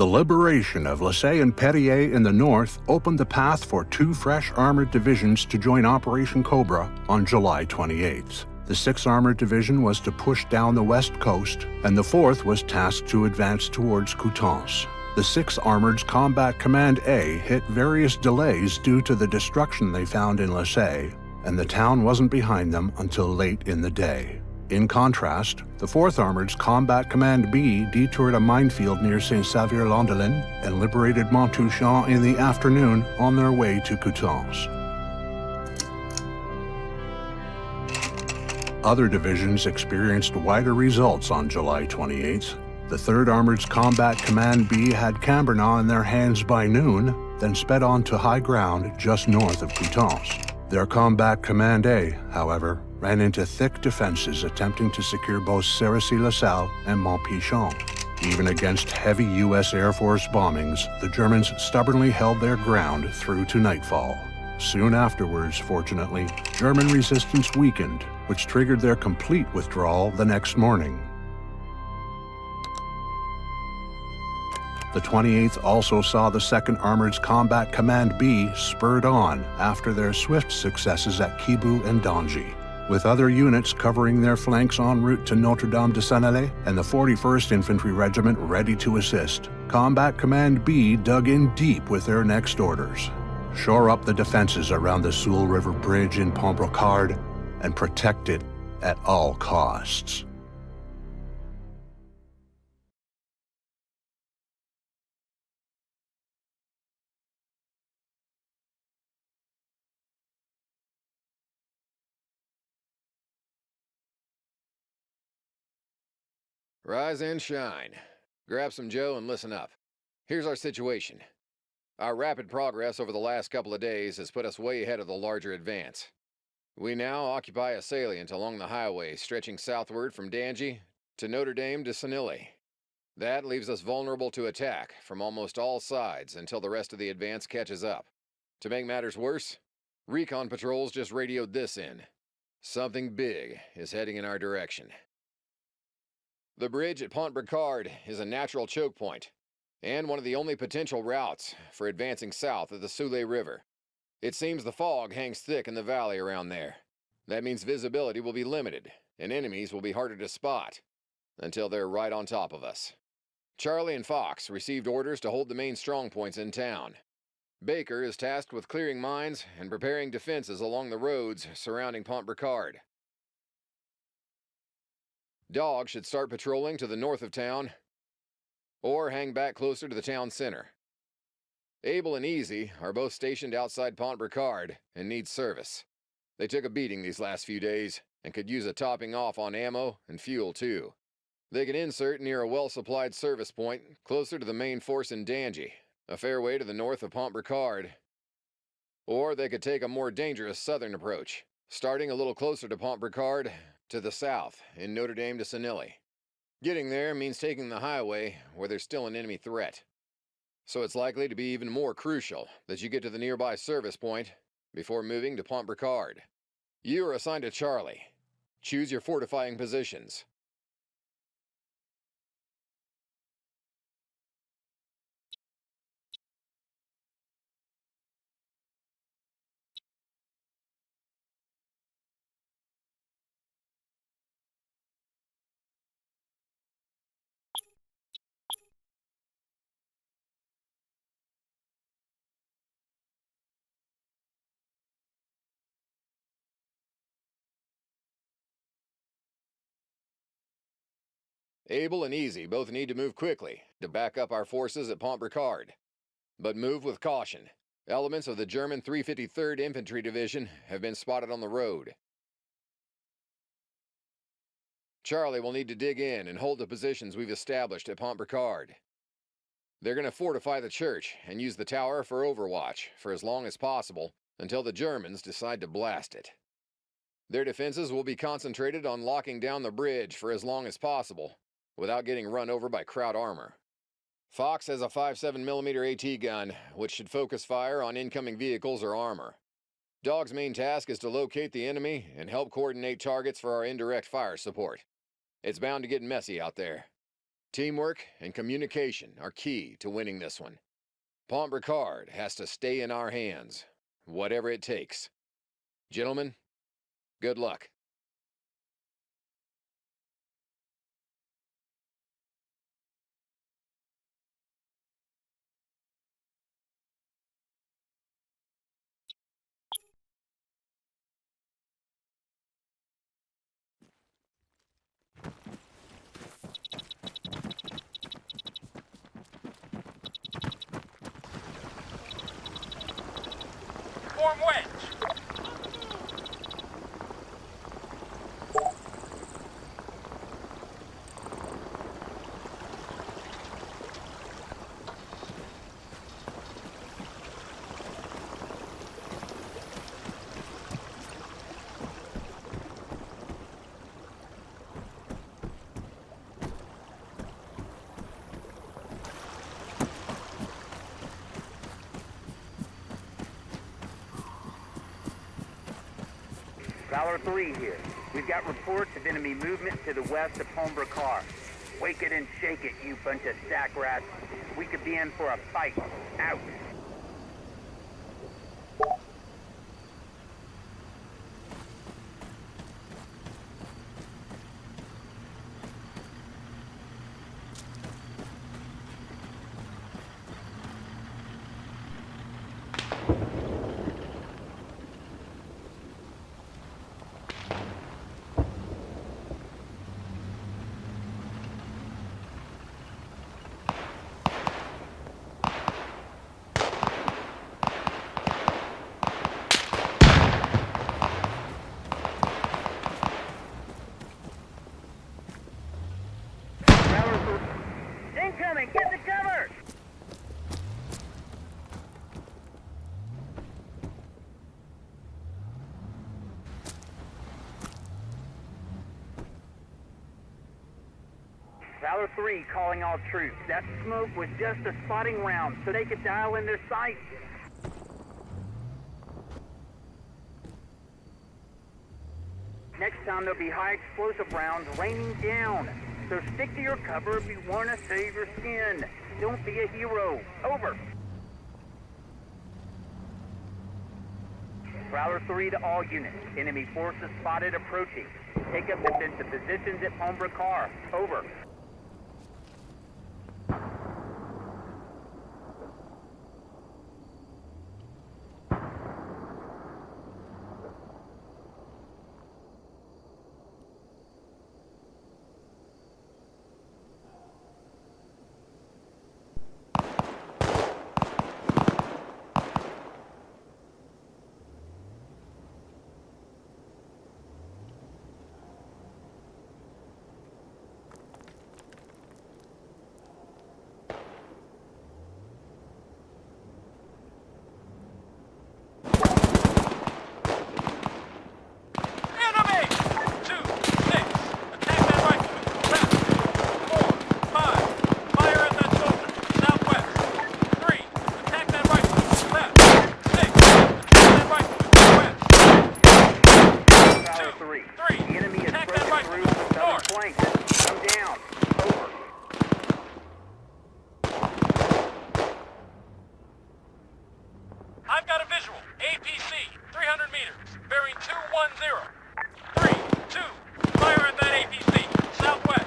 The liberation of Lassay and Perrier in the north opened the path for two fresh armored divisions to join Operation Cobra on July 28th. The 6th Armored Division was to push down the west coast, and the 4th was tasked to advance towards Coutances. The 6th Armored's Combat Command A hit various delays due to the destruction they found in Lassay, and the town wasn't behind them until late in the day. In contrast, the 4th Armored's Combat Command B detoured a minefield near Saint-Xavier-Landelin and liberated Montouchon in the afternoon on their way to Coutances. Other divisions experienced wider results on July 28th. The 3rd Armored's Combat Command B had Cambernau in their hands by noon, then sped on to high ground just north of Coutances. Their Combat Command A, however, ran into thick defenses attempting to secure both Cerisy-la-Salle and Montpichon. Even against heavy U.S. Air Force bombings, the Germans stubbornly held their ground through to nightfall. Soon afterwards, fortunately, German resistance weakened, which triggered their complete withdrawal the next morning. The 28th also saw the 2nd Armored's Combat Command B spurred on after their swift successes at Kibu and Dangy. With other units covering their flanks en route to Notre-Dame-de-Senelay and the 41st Infantry Regiment ready to assist, Combat Command B dug in deep with their next orders. Shore up the defenses around the Soule River Bridge in Pont Brocard and protect it at all costs. Rise and shine. Grab some Joe and listen up. Here's our situation. Our rapid progress over the last couple of days has put us way ahead of the larger advance. We now occupy a salient along the highway stretching southward from Dangy to Notre-Dame-de-Senelay. That leaves us vulnerable to attack from almost all sides until the rest of the advance catches up. To make matters worse, recon patrols just radioed this in. Something big is heading in our direction. The bridge at Pont Brocard is a natural choke point, and one of the only potential routes for advancing south of the Soule River. It seems the fog hangs thick in the valley around there. That means visibility will be limited, and enemies will be harder to spot, until they're right on top of us. Charlie and Fox received orders to hold the main strong points in town. Baker is tasked with clearing mines and preparing defenses along the roads surrounding Pont Brocard. Dog should start patrolling to the north of town, or hang back closer to the town center. Able and Easy are both stationed outside Pont Brocard and need service. They took a beating these last few days and could use a topping off on ammo and fuel too. They can insert near a well-supplied service point closer to the main force in Dangy, a fair way to the north of Pont Brocard. Or they could take a more dangerous southern approach, starting a little closer to Pont Brocard to the south in Notre-Dame-de-Senelay. Getting there means taking the highway where there's still an enemy threat. So it's likely to be even more crucial that you get to the nearby service point before moving to Pont Brocard. You are assigned to Charlie. Choose your fortifying positions. Able and Easy both need to move quickly to back up our forces at Pont Brocard. But move with caution. Elements of the German 353rd Infantry Division have been spotted on the road. Charlie will need to dig in and hold the positions we've established at Pont Brocard. They're going to fortify the church and use the tower for overwatch for as long as possible until the Germans decide to blast it. Their defenses will be concentrated on locking down the bridge for as long as possible without getting run over by Kraut armor. Fox has a 5.7mm AT gun, which should focus fire on incoming vehicles or armor. Dog's main task is to locate the enemy and help coordinate targets for our indirect fire support. It's bound to get messy out there. Teamwork and communication are key to winning this one. Pont Brocard has to stay in our hands, whatever it takes. Gentlemen, good luck. Form wedge. Valor 3 here. We've got reports of enemy movement to the west of Pont Brocard. Wake it and shake it, you bunch of sack rats. We could be in for a fight. Out. Incoming! Get the cover! Valor 3 calling all troops. That smoke was just a spotting round, so they could dial in their sights. Next time there'll be high explosive rounds raining down. So stick to your cover if you want to save your skin. Don't be a hero. Over. Prowler 3 to all units. Enemy forces spotted approaching. Take up defensive positions at Pont Brocard. Over. I've got a visual. APC, 300 meters, bearing 210. 3, 2, fire at that APC, southwest.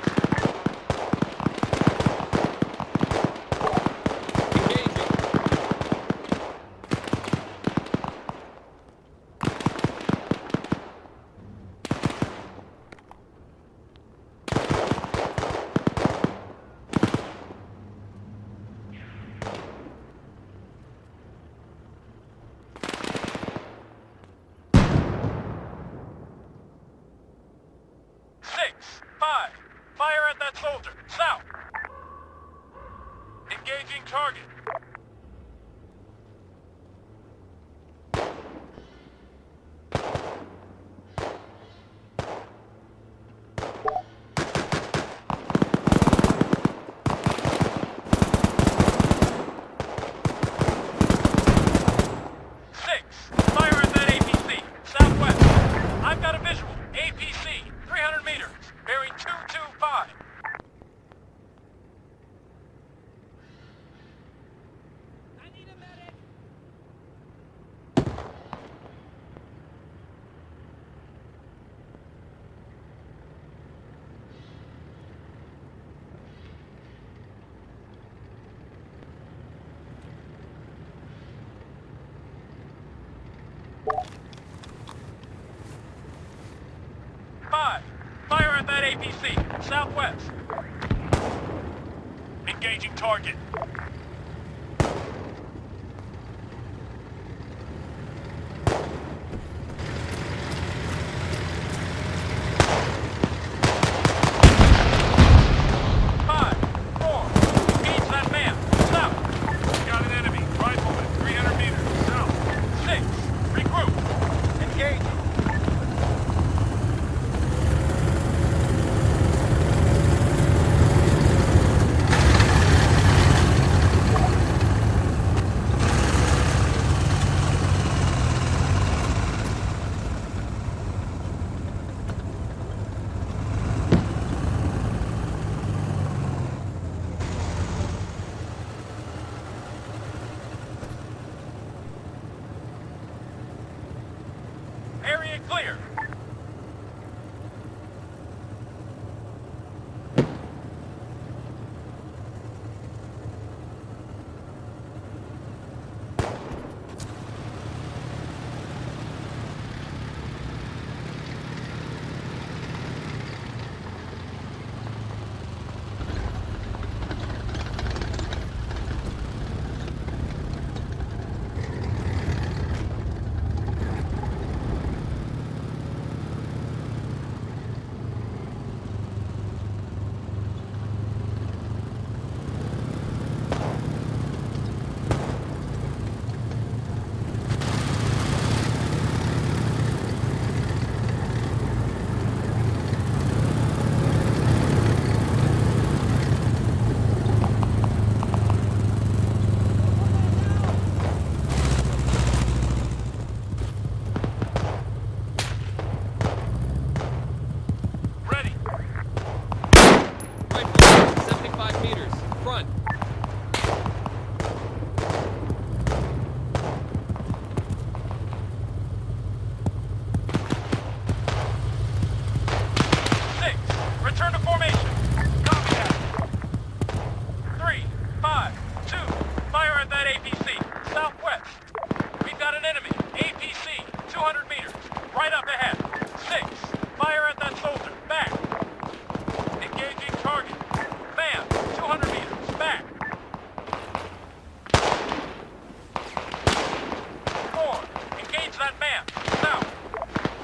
APC, southwest. Engaging target. Area clear.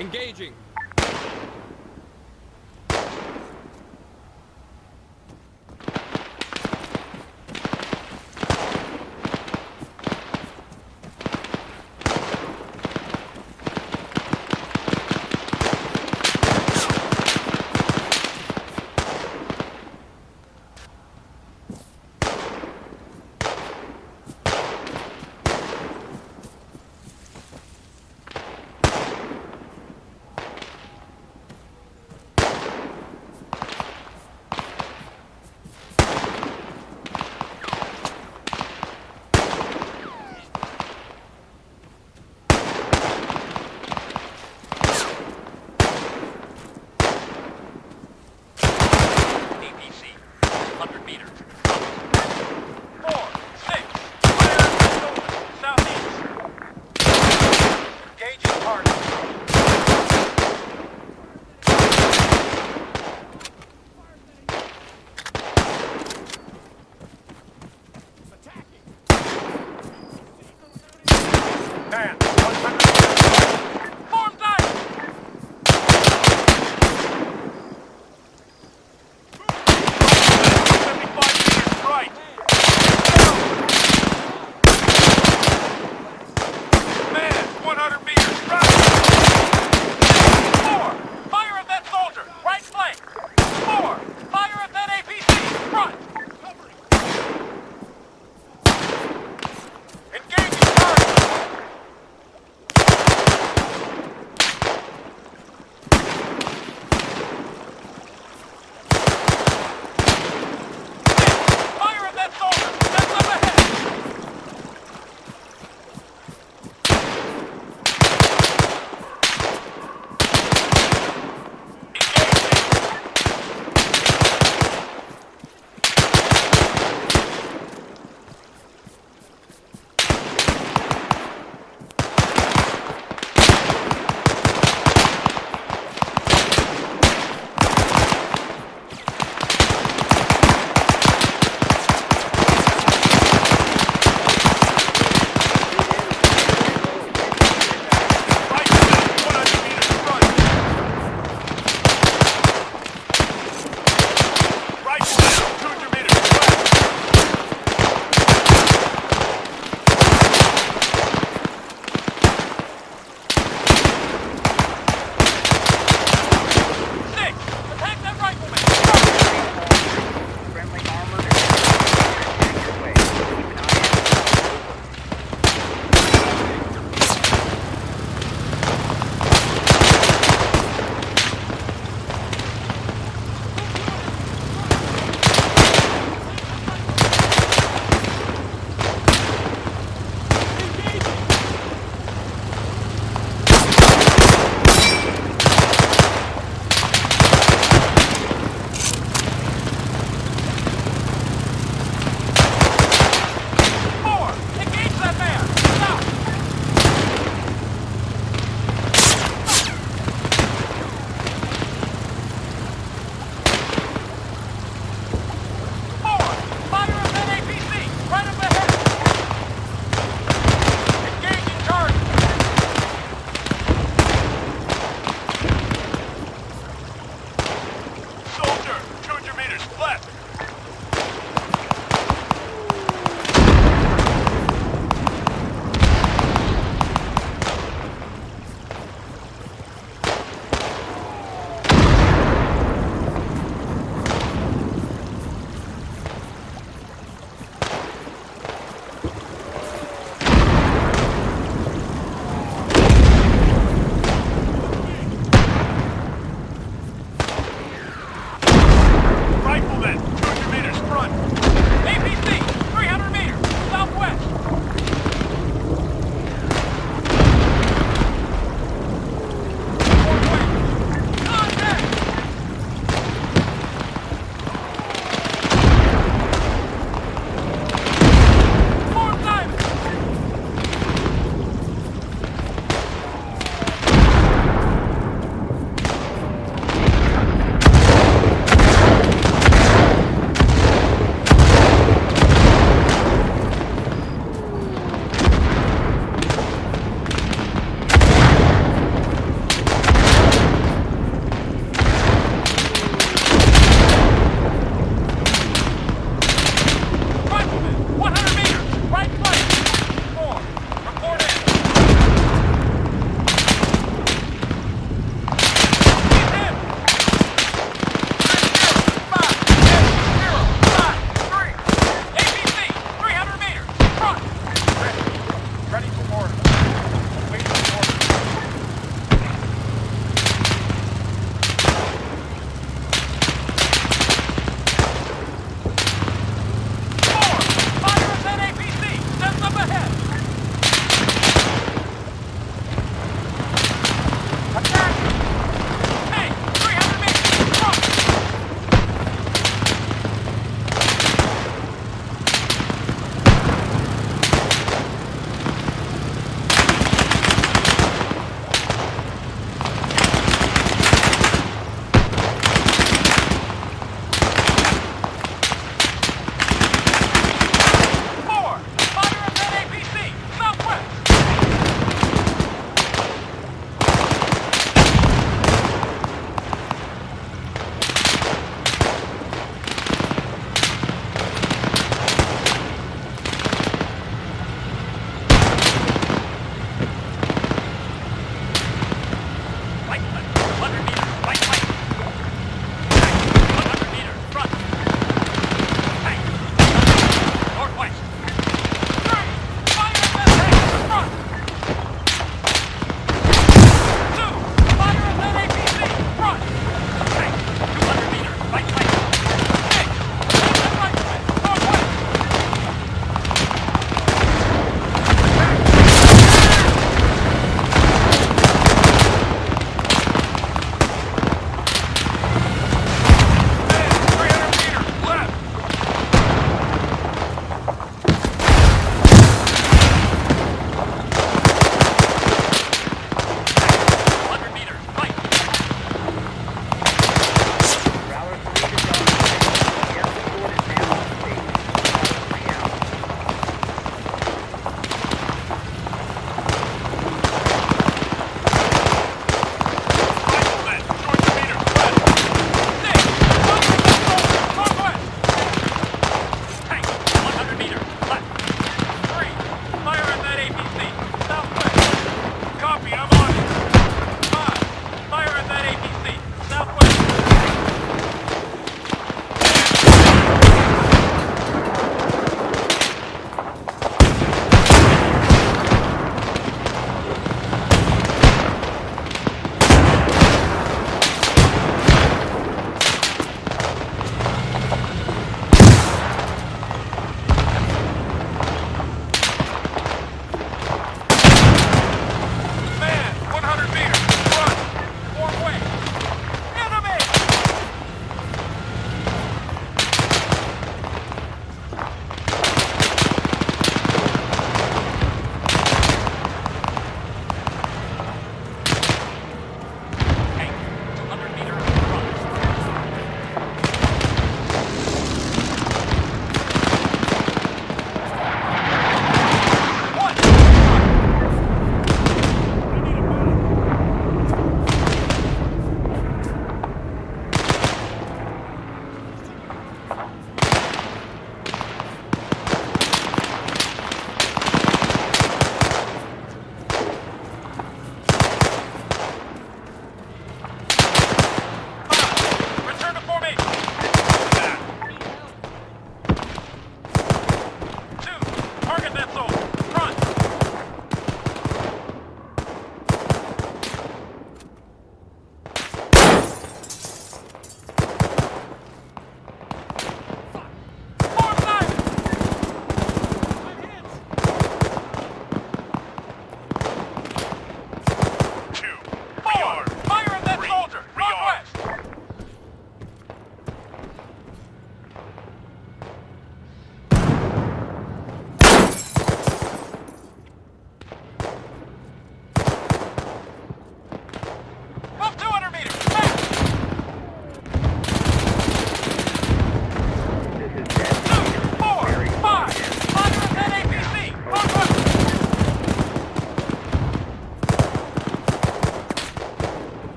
Engaging.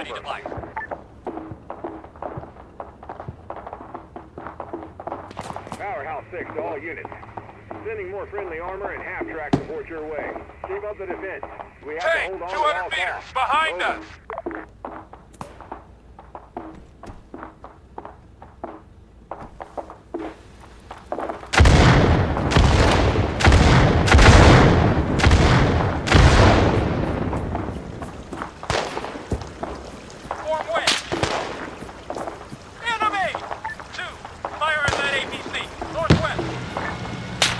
Ready to fire. Powerhouse 6 to all units. Sending more friendly armor and half-track support your way. Keep up the defense. We have to Tank, hold on 200 to all meters, costs. behind Over. us! Form west. Enemy! 2, fire at that APC, northwest.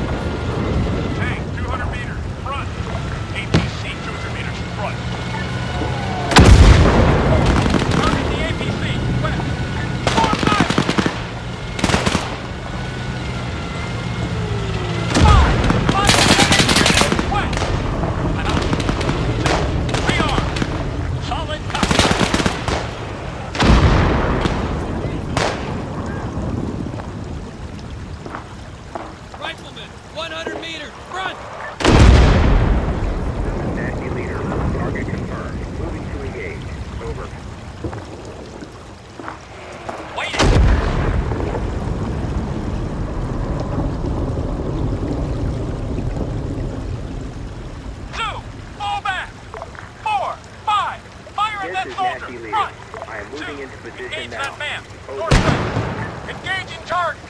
Tank, 200 meters, front. APC, 200 meters, front. Target the APC, west. Form left. 5, west. Another. 2, rearm. Solid copy. Rifleman, 100 meters, front! Nasty leader. Target confirmed. Moving to engage. Over. Waiting. 2, fall back. 4, 5, fire at This that is soldier, Nasty leader. front. I am moving 2, into position engage now. that man, Over. northwest. Engaging target.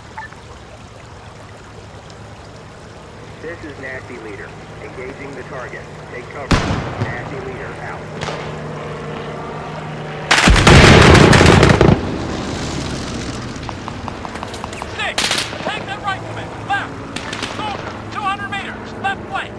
This is Nasty leader. Engaging the target. Take cover. Nasty leader out. 6, take that rifleman, left. Soldier, 200 meters, left flank.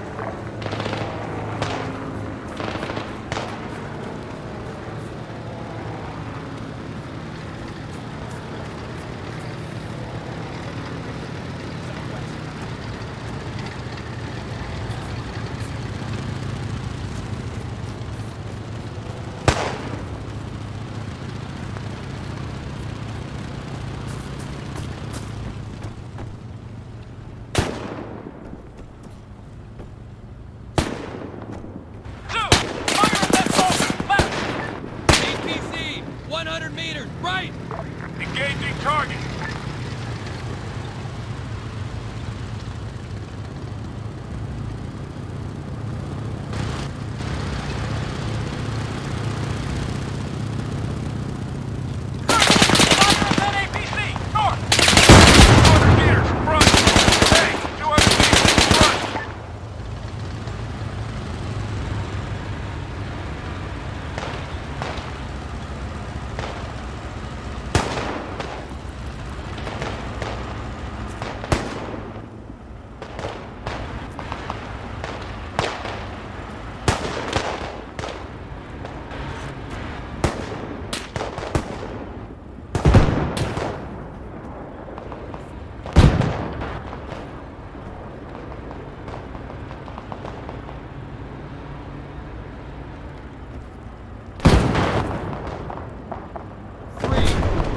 APC, 100 meters, right! Engaging target. Fire at that APC, north. 200 meters, front. Hey, 200 meters, front.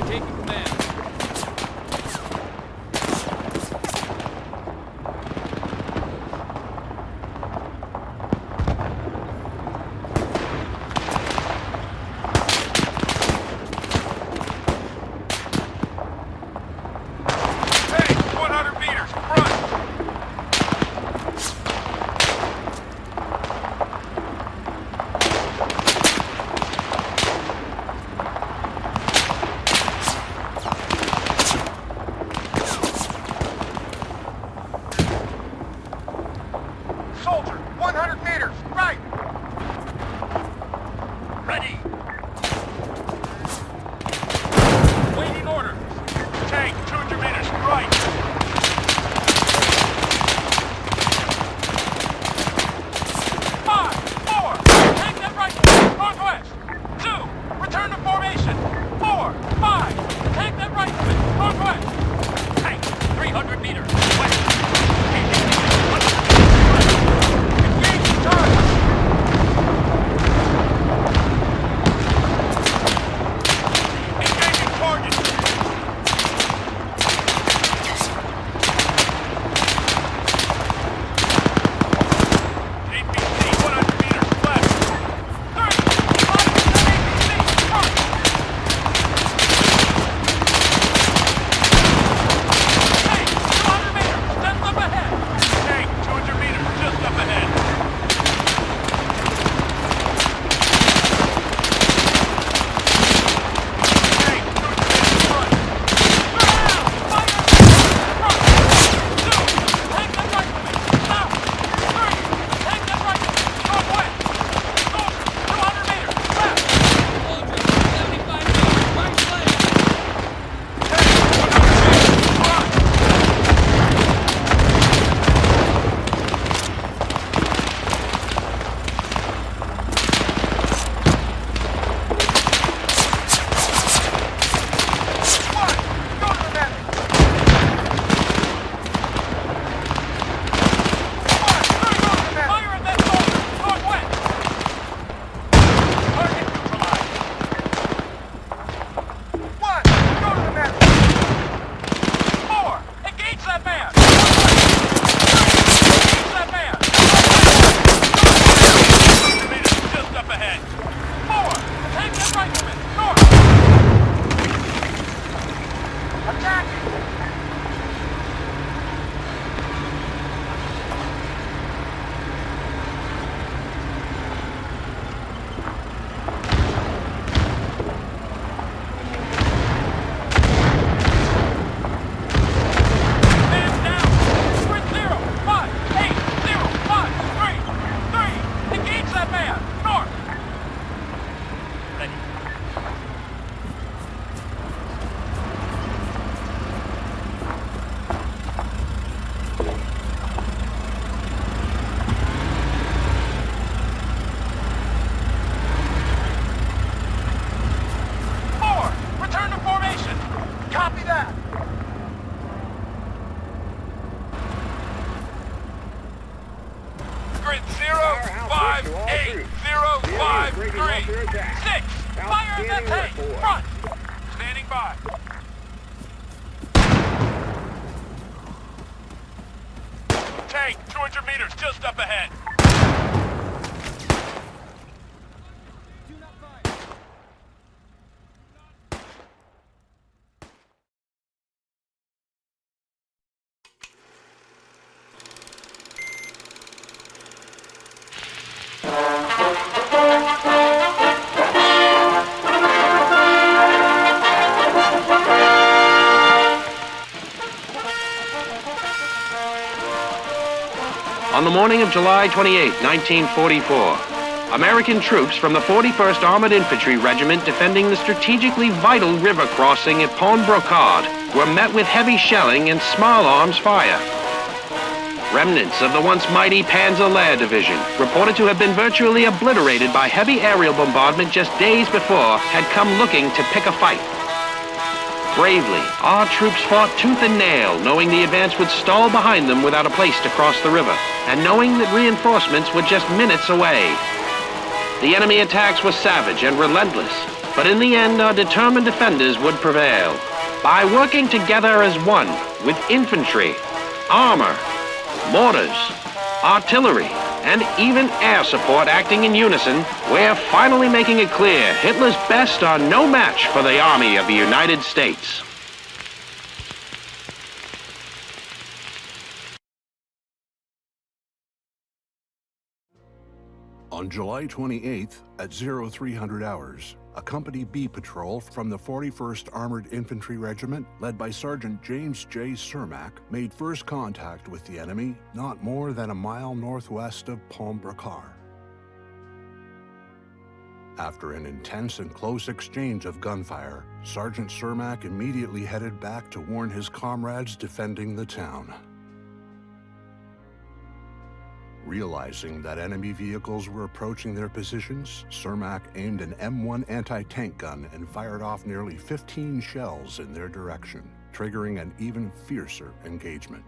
Taking command. Hey, 100 meters, front. Soldier, 100 meters, right. Ready. Waiting orders. Tank, 200 meters, right. 5, 4, take that right, northwest. 2, return to formation. 4, 5, take that right, northwest. Tank, 300 meters, west. Engage target. We're in 058053. 6. Fire in that tank. Front. Standing by. Tank, 200 meters just up ahead. On the morning of July 28, 1944, American troops from the 41st Armored Infantry Regiment defending the strategically vital river crossing at Pont Brocard were met with heavy shelling and small arms fire. Remnants of the once mighty Panzer Lehr Division, reported to have been virtually obliterated by heavy aerial bombardment just days before, had come looking to pick a fight. Bravely, our troops fought tooth and nail, knowing the advance would stall behind them without a place to cross the river, and knowing that reinforcements were just minutes away. The enemy attacks were savage and relentless, but in the end our determined defenders would prevail. By working together as one, with infantry, armor, mortars, artillery, and even air support acting in unison, we're finally making it clear Hitler's best are no match for the Army of the United States. On July 28th at 0300 hours, a Company B patrol from the 41st Armored Infantry Regiment, led by Sergeant James J. Cermak, made first contact with the enemy not more than a mile northwest of Pont Brocard. After an intense and close exchange of gunfire, Sergeant Cermak immediately headed back to warn his comrades defending the town. Realizing that enemy vehicles were approaching their positions, Cermak aimed an M1 anti-tank gun and fired off nearly 15 shells in their direction, triggering an even fiercer engagement.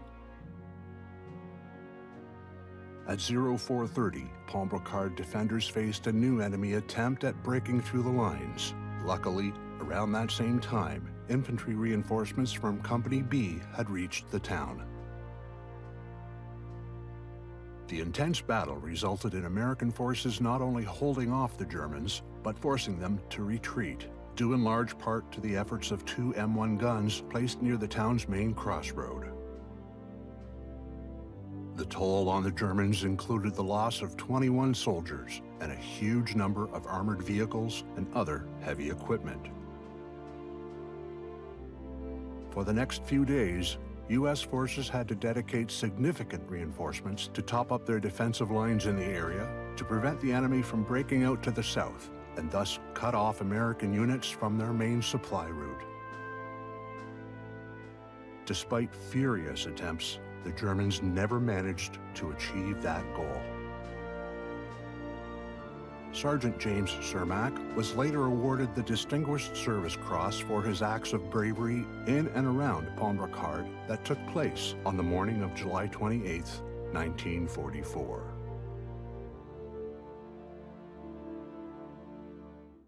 At 0430, Pont Brocard defenders faced a new enemy attempt at breaking through the lines. Luckily, around that same time, infantry reinforcements from Company B had reached the town. The intense battle resulted in American forces not only holding off the Germans, but forcing them to retreat, due in large part to the efforts of 2 M1 guns placed near the town's main crossroad. The toll on the Germans included the loss of 21 soldiers and a huge number of armored vehicles and other heavy equipment. For the next few days, U.S. forces had to dedicate significant reinforcements to top up their defensive lines in the area to prevent the enemy from breaking out to the south and thus cut off American units from their main supply route. Despite furious attempts, the Germans never managed to achieve that goal. Sergeant James Cermak was later awarded the Distinguished Service Cross for his acts of bravery in and around Pont Brocard that took place on the morning of July 28, 1944.